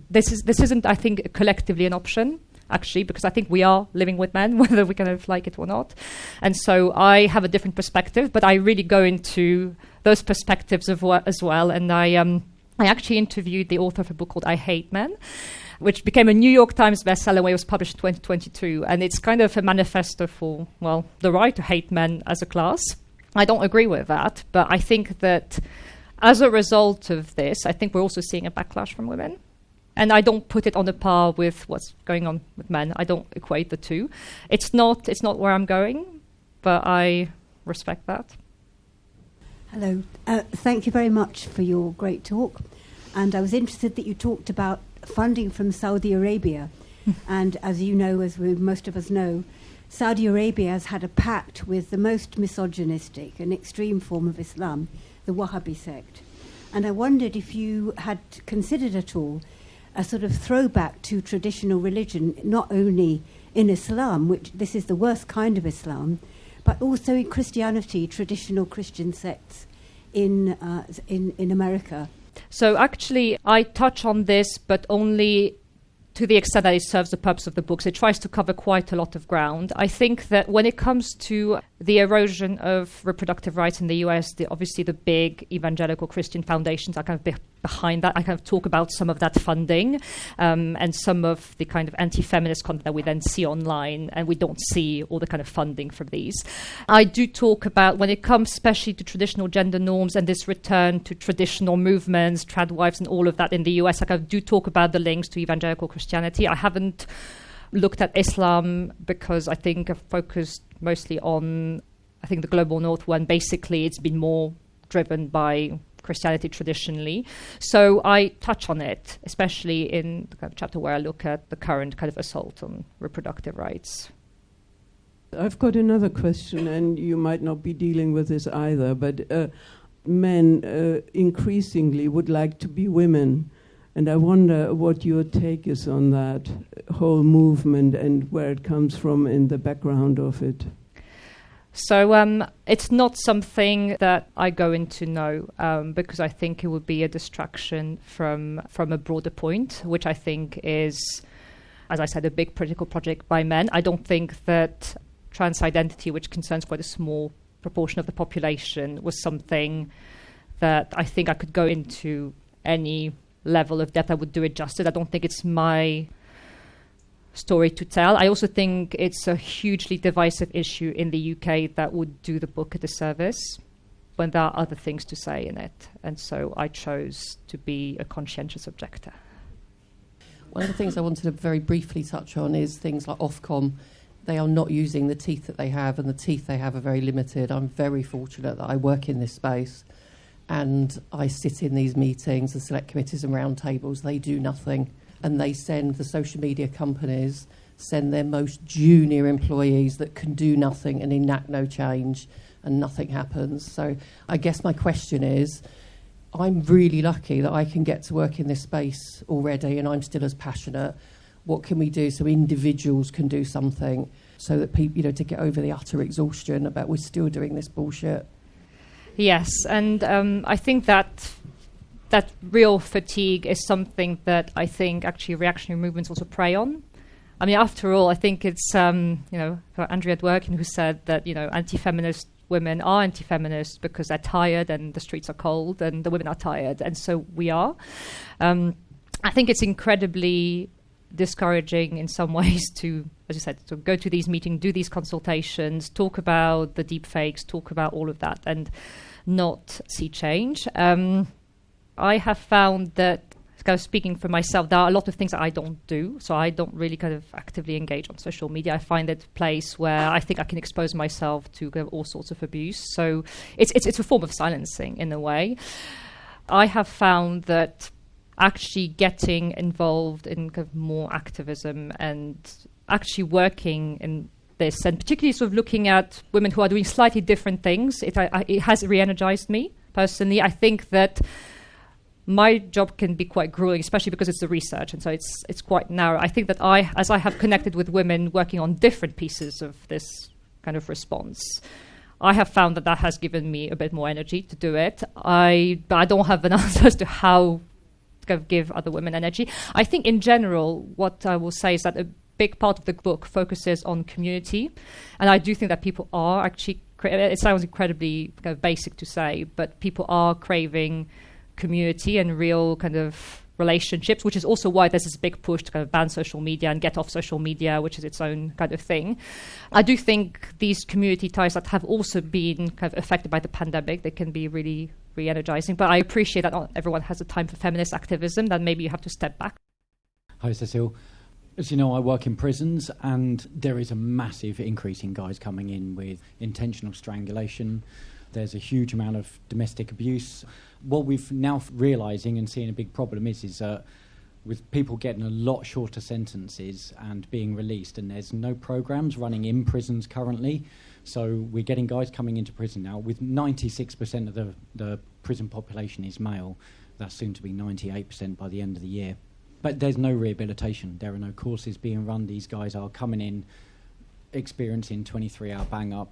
[SPEAKER 2] this isn't I think collectively an option. Actually, because I think we are living with men, whether we kind of like it or not. And so I have a different perspective, but I really go into those perspectives as well. And I actually interviewed the author of a book called I Hate Men, which became a New York Times bestseller when it was published in 2022. And it's kind of a manifesto for, the right to hate men as a class. I don't agree with that, but I think that as a result of this, I think we're also seeing a backlash from women. And I don't put it on a par with what's going on with men. I don't equate the two. It's not where I'm going, but I respect that.
[SPEAKER 6] Hello. Thank you very much for your great talk. And I was interested that you talked about funding from Saudi Arabia. And as you know, as most of us know, Saudi Arabia has had a pact with the most misogynistic and extreme form of Islam, the Wahhabi sect. And I wondered if you had considered at all a sort of throwback to traditional religion, not only in Islam, which this is the worst kind of Islam, but also in Christianity, traditional Christian sects in America.
[SPEAKER 2] So actually, I touch on this, but only to the extent that it serves the purpose of the book. So it tries to cover quite a lot of ground. I think that when it comes to the erosion of reproductive rights in the US, obviously the big evangelical Christian foundations are kind of behind that. I kind of talk about some of that funding and some of the kind of anti-feminist content that we then see online, and we don't see all the kind of funding from these. I do talk about, when it comes especially to traditional gender norms and this return to traditional movements, tradwives and all of that in the US, I kind of do talk about the links to evangelical Christianity. I haven't looked at Islam because I think I've focused mostly on, I think, the global north, when basically it's been more driven by Christianity traditionally. So I touch on it, especially in the kind of chapter where I look at the current kind of assault on reproductive rights.
[SPEAKER 7] I've got another question, and you might not be dealing with this either, but men increasingly would like to be women. And I wonder what your take is on that whole movement and where it comes from in the background of it.
[SPEAKER 2] So it's not something that I go into because I think it would be a distraction from a broader point, which I think is, as I said, a big political project by men. I don't think that trans identity, which concerns quite a small proportion of the population, was something that I think I could go into any level of depth I would do it justice. I don't think it's my story to tell. I also think it's a hugely divisive issue in the UK that would do the book a disservice when there are other things to say in it. And so I chose to be a conscientious objector.
[SPEAKER 8] One of the things I wanted to very briefly touch on is things like Ofcom. They are not using the teeth that they have, and the teeth they have are very limited. I'm very fortunate that I work in this space and I sit in these meetings, the select committees and roundtables. They do nothing. And they send, the social media companies send their most junior employees that can do nothing and enact no change, and nothing happens. So I guess my question is, I'm really lucky that I can get to work in this space already, and I'm still as passionate. What can we do so individuals can do something, so that people, to get over the utter exhaustion about we're still doing this bullshit?
[SPEAKER 2] Yes, and I think that real fatigue is something that I think actually reactionary movements also prey on. I mean, after all, I think it's, Andrea Dworkin who said that, anti-feminist women are anti-feminist because they're tired and the streets are cold and the women are tired, and so we are. I think it's incredibly discouraging in some ways to, as you said, to go to these meetings, do these consultations, talk about the deep fakes, talk about all of that, and not see change. I have found that, kind of speaking for myself, there are a lot of things that I don't do, so I don't really kind of actively engage on social media. I find it a place where I think I can expose myself to kind of all sorts of abuse. So it's a form of silencing in a way. I have found that actually getting involved in kind of more activism and actually working in this, and particularly sort of looking at women who are doing slightly different things, it has re-energized me personally. I think that my job can be quite grueling, especially because it's the research, and so it's quite narrow. I think that as I have connected with women working on different pieces of this kind of response, I have found that has given me a bit more energy to do it. But I don't have an answer as to how to give other women energy. I think in general, what I will say is that a big part of the book focuses on community, and I do think that people are actually, it sounds incredibly kind of basic to say, but people are craving community and real kind of relationships, which is also why there's this big push to kind of ban social media and get off social media, which is its own kind of thing. I do think these community ties that have also been kind of affected by the pandemic, they can be really re-energizing, but I appreciate that not everyone has the time for feminist activism, that maybe you have to step back.
[SPEAKER 9] Hi, Cécile. As you know, I work in prisons, and there is a massive increase in guys coming in with intentional strangulation. There's a huge amount of domestic abuse. What we've now realising and seeing a big problem is that with people getting a lot shorter sentences and being released, and there's no programs running in prisons currently. So we're getting guys coming into prison now with 96% of the prison population is male. That's soon to be 98% by the end of the year. But there's no rehabilitation. There are no courses being run. These guys are coming in, experiencing 23-hour bang-up,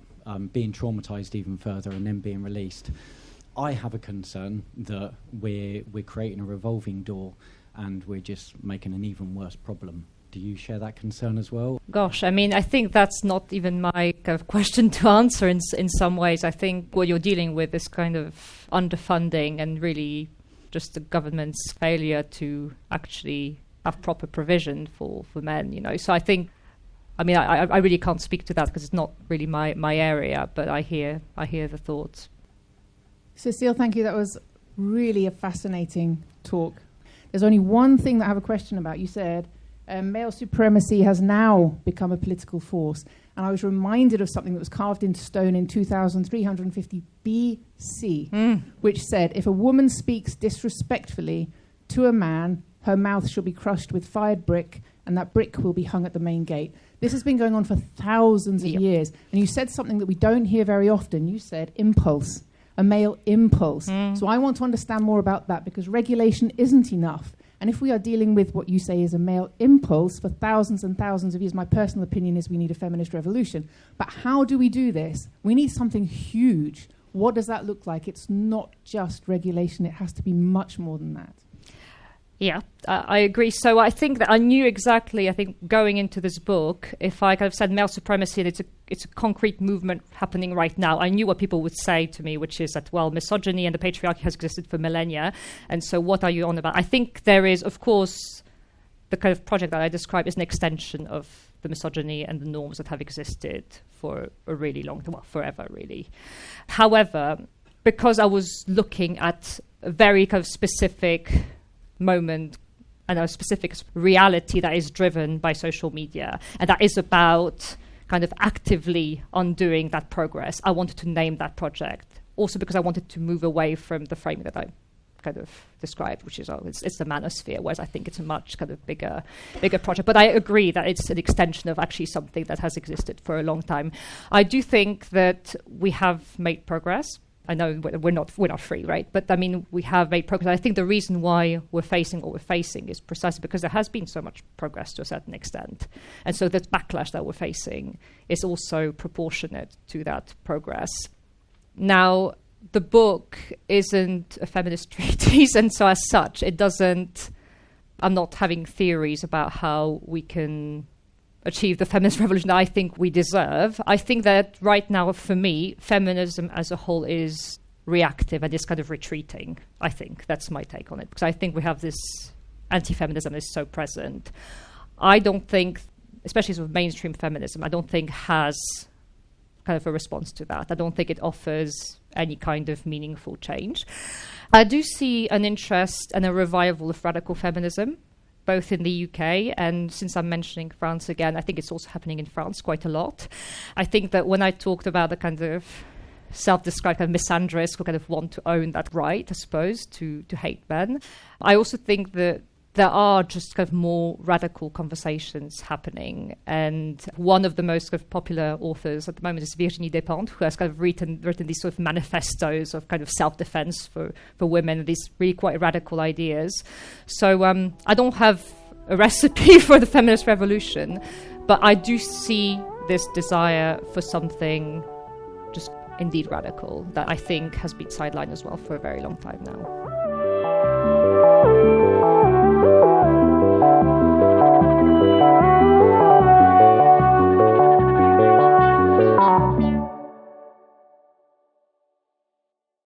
[SPEAKER 9] being traumatised even further, and then being released. I have a concern that we're creating a revolving door and we're just making an even worse problem. Do you share that concern as well?
[SPEAKER 2] Gosh, I mean, I think that's not even my kind of question to answer in some ways. I think what you're dealing with is kind of underfunding and really just the government's failure to actually have proper provision for men, you know. So I think, I mean, I really can't speak to that because it's not really my area, but I hear the thoughts.
[SPEAKER 10] Cécile, thank you. That was really a fascinating talk. There's only one thing that I have a question about. You said male supremacy has now become a political force. And I was reminded of something that was carved into stone in 2350 BC, which said, if a woman speaks disrespectfully to a man, her mouth shall be crushed with fired brick, and that brick will be hung at the main gate. This has been going on for thousands of years. And you said something that we don't hear very often. You said impulse, a male impulse. So I want to understand more about that, because regulation isn't enough. And if we are dealing with what you say is a male impulse for thousands and thousands of years, my personal opinion is we need a feminist revolution. But how do we do this? We need something huge. What does that look like? It's not just regulation. It has to be much more than that.
[SPEAKER 2] Yeah, I agree. So I think that I knew exactly, I think, going into this book, if I kind of said male supremacy, and it's a concrete movement happening right now, I knew what people would say to me, which is that, well, misogyny and the patriarchy has existed for millennia, and so what are you on about? I think there is, of course, the kind of project that I described is an extension of the misogyny and the norms that have existed for a really long time, well, forever, really. However, because I was looking at a very kind of specific moment and a specific reality that is driven by social media, and that is about kind of actively undoing that progress, I wanted to name that project. Also because I wanted to move away from the framing that I kind of described, which is, it's the manosphere, whereas I think it's a much kind of bigger project. But I agree that it's an extension of actually something that has existed for a long time. I do think that we have made progress. I know we're not free, right? But I mean, we have made progress. I think the reason why we're facing what we're facing is precisely because there has been so much progress to a certain extent. And so the backlash that we're facing is also proportionate to that progress. Now, the book isn't a feminist treatise, and so as such, I'm not having theories about how we can achieve the feminist revolution that I think we deserve. I think that right now, for me, feminism as a whole is reactive and is kind of retreating. I think that's my take on it, because I think we have this anti-feminism is so present. I don't think, especially sort of mainstream feminism, I don't think has kind of a response to that. I don't think it offers any kind of meaningful change. I do see an interest and a revival of radical feminism, both in the UK, and since I'm mentioning France again, I think it's also happening in France quite a lot. I think that when I talked about the kind of self-described kind of misandrists who kind of want to own that right, I suppose, to hate men, I also think that there are just kind of more radical conversations happening. And one of the most kind of popular authors at the moment is Virginie Despentes, who has kind of written these sort of manifestos of kind of self-defense for women, these really quite radical ideas. So I don't have a recipe for the feminist revolution, but I do see this desire for something just indeed radical that I think has been sidelined as well for a very long time now.